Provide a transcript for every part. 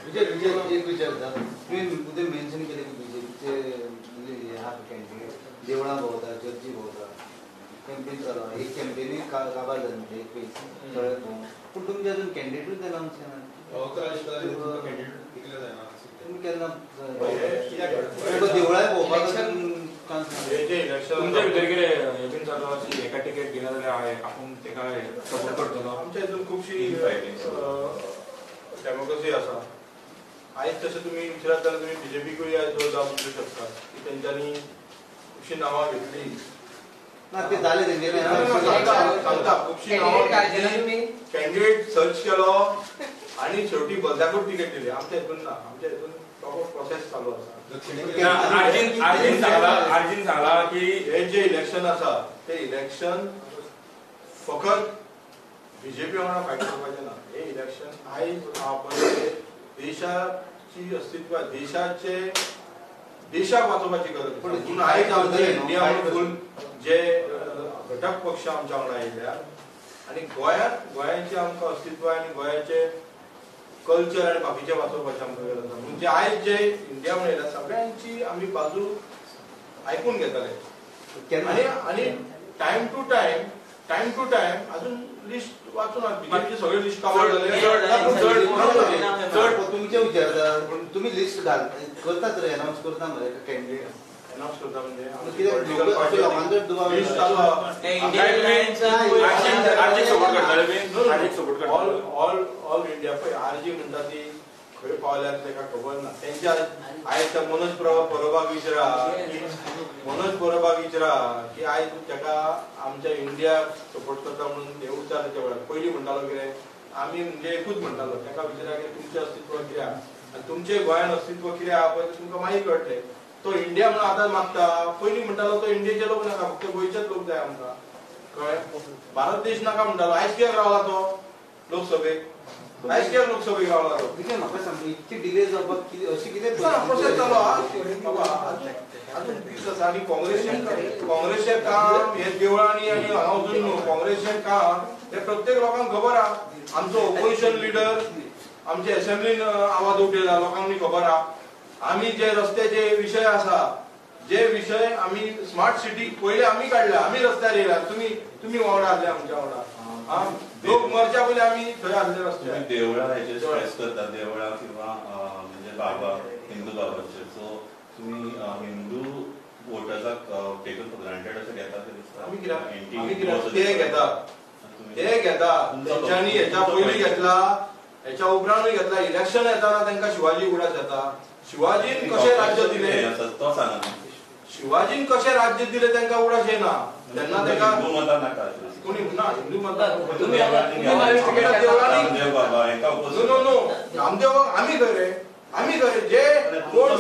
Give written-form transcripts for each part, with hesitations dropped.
एक विचारता तुम्ही उद्या मेन्शन केले की बीजेपीचे म्हणजे हा कॅन्डिडेट देवळा भोवता चर्ची भोवता कॅम्पेन चालू आहे एक कॅम्पेन काबार झाली एक पैसे कळत पण तुमचे अजून कॅन्डिडेटच अनाऊन्स केला तुम्ही केन्ना देवळा भोवपाक तुमच्या भितर कितें हे बीन चालू आसा एका टिकेट घेना जाल्यार आपूण तेका सपोर्ट करतलो आमच्या हितून खुबशी डेमोक्रेसी आसा आयज तशें तुमी विचारत जाल्यार तुमी बीजेपीकूय आयज जावं विचारू शकता की तेंच्यांनी खुबशी नांवां घेतली ना ते जाले तेंचे सांगता खुबशी नांवां कॅन्डिडेट सर्च केलो आनी शेवटी बजाकूच टिकेट दिली आमच्या हितून ना आमच्या हितून प्रॉपर प्रोसेस चालू आसा आर्जीन सांगला की हे जे इलेक्शन आसा ते इलेक्शन फकत बीजेपी वांगडा फायट करपाचें ना हे इलेक्शन आयज आपण देशाची अस्तित्व देशाक वाचोवपाची गरज पूण आयज आमचे इंडिया फूल जे घटक पक्ष आमच्या वांगडा आयिल्ल्या आनी गोंयाचें आमकां अस्तित्व आनी गोंयाचे कल्चर आनी बाकीचे वाचोवपाचें आमकां गरज आसा म्हणजे आयज जे इंडिया म्हणून येयला सगळ्यांची आमी बाजू आयकून घेतले आनी टायम टू टायम अजून लिस्ट वाचून बीजेपीचे सगळे लिस्ट कवर तुमचे विचारता तुम्ही लिस्ट घाल करतात रे अनाउन्स करता मरे कॅन्डिडेट अनाउन्स करता म्हणजे ऑल इंडिया पळय आरजी म्हणटा ती खंय पावल्यात तेका खबर ना तेंच्या आयज मनोज परबाक विचारा की आयज तेका आमच्या इंडियाक सपोर्ट करता म्हणून हे उच्चार तेच्या वेळार पयलीं म्हणटालो कितें आमी म्हणजे एकूच म्हणटालो तेका विचारा की तुमचें अस्तित्व कितें आहा आनी तुमचें गोंयान अस्तित्व कितें आहा पळय तुमकां मागीर कळटलें तो इंडिया म्हणून आतां मागता पयलीं म्हणटालो तो इंडियेचे लोक नाका फक्त गोंयचेच लोक जाय आमकां कळ्ळें भारत देश नाका म्हणटालो आयज कित्याक रावला तो लोकसभेक आयज कित्याक लोकसभेक रावला तो कितें म्हाका सांग इतकी डिले जावपाक अशी कितें प्रोसेस चालू आहा अजून दीस आसा आनी काँग्रेसचें काम हे देवळांनी आनी हांगा वचून न्हू काँग्रेसचें काम हे प्रत्येक लोकांक खबर आहा आमचो ओपोजिशन लिडर आमचे असेंब्लीन आवाज उठयला लोकांनी खबर आहा आमी जे रस्त्याचे विशय आसा जे विशय आमी स्मार्ट सिटी पयले आमी काडल्या आमी रस्त्यार येयला तुमी वांगडा आसले आमच्या वांगडा लोक मरच्या पयलीं आमी थंय आसले रस्त्यार देवळा हेचे स्ट्रेस करता देवळा किंवा म्हणजे बाबा हिंदू बाबाचे सो तुमी हिंदू वोटर्साक टेकन फॉर ग्रांटेड अशें घेता ते घेता तेंच्यांनी हेच्या पयलीं घेतला हेच्या उपरांतूय घेतला इलेक्शन येताना तांकां शिवाजी उडास येता शिवाजीन कशें राज्य दिलें तो सांगा शिवाजीन कशें राज्य दिलें तांकां उडास येना तेन्ना ताका हिंदू मतदार नाका कोणी ना हिंदू मतदार रामदेव आमी खंय जे कोण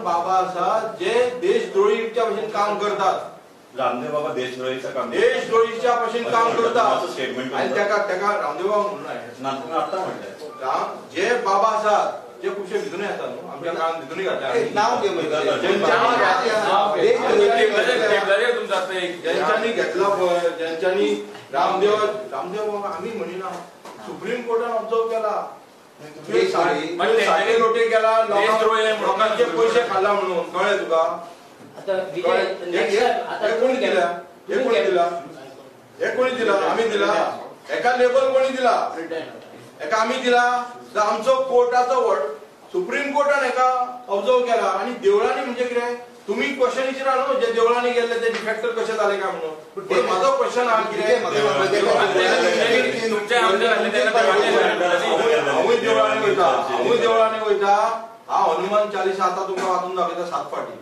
बाबा आसात जे देशद्रोहीच्या भशेन काम करतात रामदेव बाबा देशद्रोहीच्या भशेन काम करतात आनी तेका रामदेव बाबा म्हणून जे बाबा आसात जे खुबशे भितून येतात न्हू आमच्या काळान भितूनय ज्यांच्यांनी घेतला पळय ज्यांच्यांनी रामदेव बाबा आमी म्हणिना सुप्रीम कोर्टान ऑब्जर्व केला रोटे केला लोकांचे पयशे खाल्ला म्हणून कळ्ळें तुका कोणी दिला आमी दिला एका लेबल कोणी दिला एका आमी दिला आमचो कोर्टाचो सुप्रीम कोर्टान एका ऑब्जर्व केला आनी देवळांनी म्हणजे कितें तुम्ही क्वेश्चन विचारा न्हू जे देवळांनी गेल्ले ते डिफेक्टर कशे जाले काय म्हणून माझो क्वेश्चन हा कितें हांवूय देवळांनी वयता हांव हनुमान चालीसा आतां तुमकां वाचून दाखयता 7 फाटी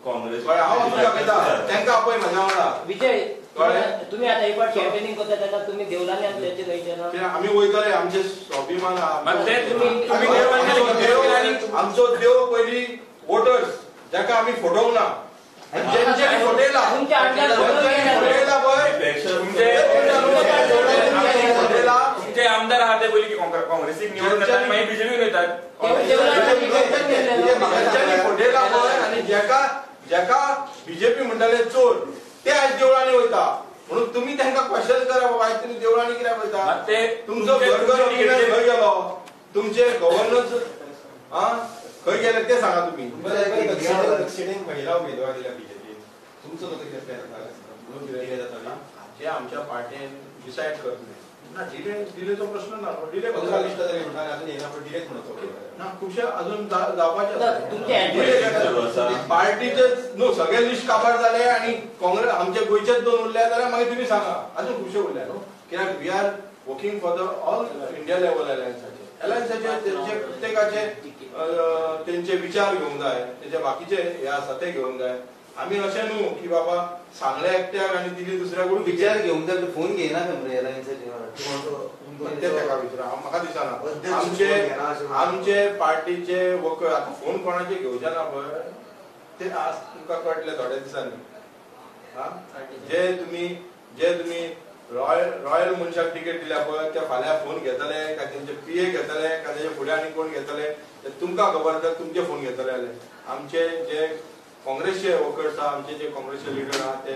काँग्रेस हांव वाचून दाखयता तांकां आपय म्हाज्या वांगडा विजय तुम्ही आता एक पार्ट कॅम्पेनिंग करता तेका तुम्ही देवळांनी आनी तेचे थंयचे आमी वयतले आमचे स्वाभिमान आमचो देव पयली वोटर्स जाका आमी फटोवंक ना जेंच्यांनी फटयला तुमचे आमदार आहात ते पयली की काँग्रेसीक निवडून येतात मागीर बीजेपीक वयतात फटयला पळय आनी जेका बीजेपी म्हणटाले चोर ते आयज देवळांनी वयता म्हणून तुम्ही त्यांना क्वेश्चन करा बाबा तुम्ही देवळांनी कित्याक पळयता मात ते तुमचो घर खंय गेलो तुमचे गव्हर्नन्स खंय गेले ते सांगा तुम्ही दक्षिणेक महिला उमेदवार दिल्या बीजेपी तुमचो कसो कितें प्लॅन जाता जे आमच्या पार्टीन डिसाईड करतले ना डिलेचो प्रश्न ना डिले 15 लिस्ट तरी म्हणटा अजून येना पण डिरेक्ट म्हणतो ना खुबशे अजून जावपाचे तुमचे पार्टीचे न्हू सगळे लिस्ट काबार जाले आणि काँग्रेस आमचे गोंयचेच 2 उरले जाल्यार मागीर तुम्ही सांगा अजून खुबशे उरले न्हू कित्याक we are working for the all India level अलायन्साचे तेंचे प्रत्येकाचे तेंचे विचार घेवंक जाय तेंचे बाकीचे हे आसा ते घेवंक जाय आम्ही अशें न्हू की बाबा सांगले एकट्याक आनी दिली दुसऱ्याकडून विचार घेऊन तर फोन घेयना मरे एलायन्साचे म्हाका दिसना आमचे पार्टीचे वर्कर आता फोन कोणाचे घेवचे ना पळय ते आज तुमकां कळटले थोड्या दिसांनी जे तुम्ही रॉयल मनशाक तिकेट दिल्या पळय ते फाल्यां फोन घेतले काय तेंचे पीए घेतले काय तेजे फुडें आनी कोण घेतले ते तुमकां खबर आसा तुमचे फोन घेतले जाल्यार आमचे जे काँग्रेसचे वर्कर्स आहा आमचे जे काँग्रेसचे लिडर आहा ते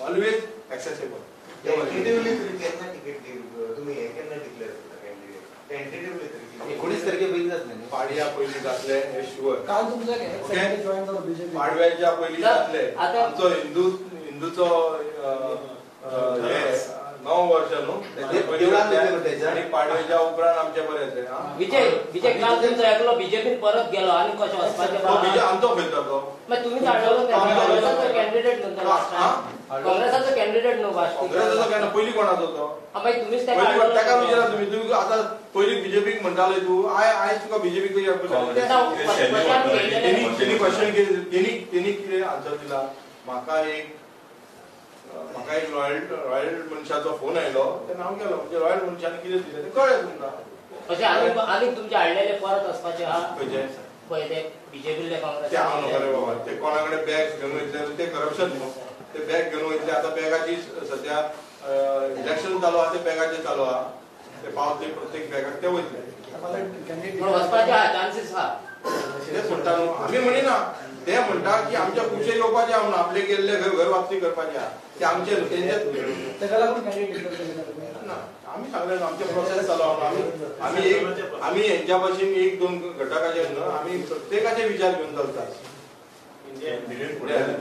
ऑलवेज एक्सेसिबल टेंटेटिव्हली तरी केन्ना टिकेट दिवं तुम्ही हे केन्ना डिक्लेअर करता कॅन्डिडेट टेंटेटिव्हली तरी 19 तारखे जातले न्ही पाडव्या पयलीं जातले हे शुअर काल तुमचं जॉईन झालं बीजेपी पाडव्याच्या पयलीं जातले आमचो हिंदूचो हे 9 वर्ष न्हू आणि पाडव्याच्या उपरांत आमचे बरें येतले विजय काल तुमचो एकलो बीजेपीन परत गेलो आणि कशें वचपाचें आमचो खंय तो मागीर तुम्ही धाडलो काँग्रेसाचो कॅन्डिडेट काँग्रेसाचो कॅन्डिडेट न्हू काँग्रेसाचो केन्ना पयलीं कोणाचो तो मागीर तुमीच ताका विचारा तुम्ही आतां पयलीं बीजेपीक म्हणटाले तूं आयज तुका बीजेपीक तेणी क्वेश्चन तेणी कितें आन्सर दिला म्हाका एक रॉयल मनशाचो फोन आयलो तें हांव गेलो म्हणजे रॉयल मनशान कितें दिलें तें कळ्ळें तुमकां अशें आनी तुमचे हाडलेले परत वचपाचे आहा खंयचे पळय ते बीजेपीले काँग्रेस ते हांव न्हू रे बाबा ते कोणा कडेन बॅग घेवन वयतले ते करप्शन न्हू ते बॅग घेवन वयतले आतां बॅगाची सद्या इलेक्शन चालू आहा ते बॅगाचे चालू आहा ते पावतले प्रत्येक बॅगाक ते वयतले वचपाचे आहा चान्सीस आहा ते म्हणटा न्हू आमी म्हणिना ते म्हणटा की आमच्या खुबशे येवपाचे आहा आपले गेल्ले घर वापसी करपाचे आहा ते आमचे ताका लागून कॅन्डिडेट डिक्लेअर केले ना आमी सांगले आमचे प्रोसेस चालू आहा आमी हेंच्या भाशेन 1-2 घटकाचे न्हू आमी प्रत्येकाचे विचार घेवन चलतात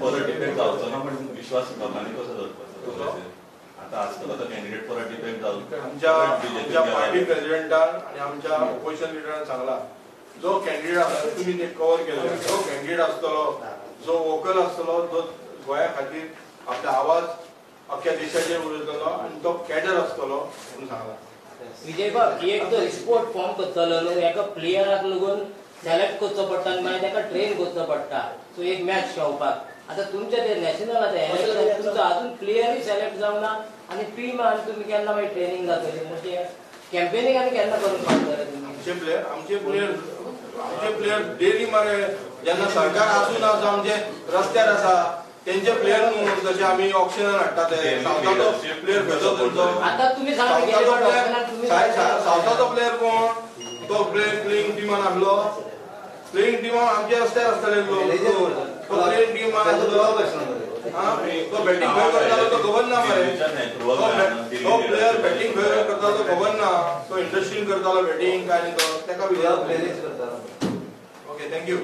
परत डिपेंड जावचो ना पण विश्वास लोकांनी कसो दवरपाचो आता आजकाल आता कॅन्डिडेट परत डिपेंड जावं आमच्या पार्टी प्रेसिडेंटान आणि आमच्या ऑपोजिशन लिडरान सांगला जो कॅन्डिडेट आसता तुम्ही ते कव्हर केले जो कॅन्डिडेट आसतलो जो वोकल आसतलो जो गोंया खातीर आपले आवाज अख्ख्या देशाचेर उलयतलो आणि तो कॅडर आसतलो म्हणून सांगला विजय बाब एक तो रिपोर्ट फॉर्म करतलो न्हू एका प्लेयराक लागून सिलेक्ट करचो पडटा आनी मागीर ताका ट्रेन करचो पडटा सो एक मॅच खेळपाक आता तुमचे ते नॅशनल आतां तुमचो अजून प्लेयरय सिलेक्ट जावना आनी टीम आनी तुमी केन्ना मागीर ट्रेनिंग जातली म्हणजे कॅम्पेनिंग आनी केन्ना करून पावतले तुमी आमचे प्लेयर डेली मरे जेन्ना सरकार आसून आसा आमचे रस्त्यार आसा तेंचे प्लेयर न्हू जशे आमी ऑक्शनार हाडटा ते सावथाचो प्लेयर खंयचो तेंचो आता तुमी सांगा सावथाचो प्लेयर कोण तो प्लेइंग टिमान आसलो प्लेइंग टिमान आमचे रस्त्यार आसताले तो प्लेइंग टिमान आसलो तो बॅटिंग खंय करतालो तो खबर ना मरे तो प्लेयर बॅटिंग खंय करतालो तो खबर ना तो इंडस्ट्रीन करतालो बॅटिंग काय तो ताका विचार ओके थँक्यू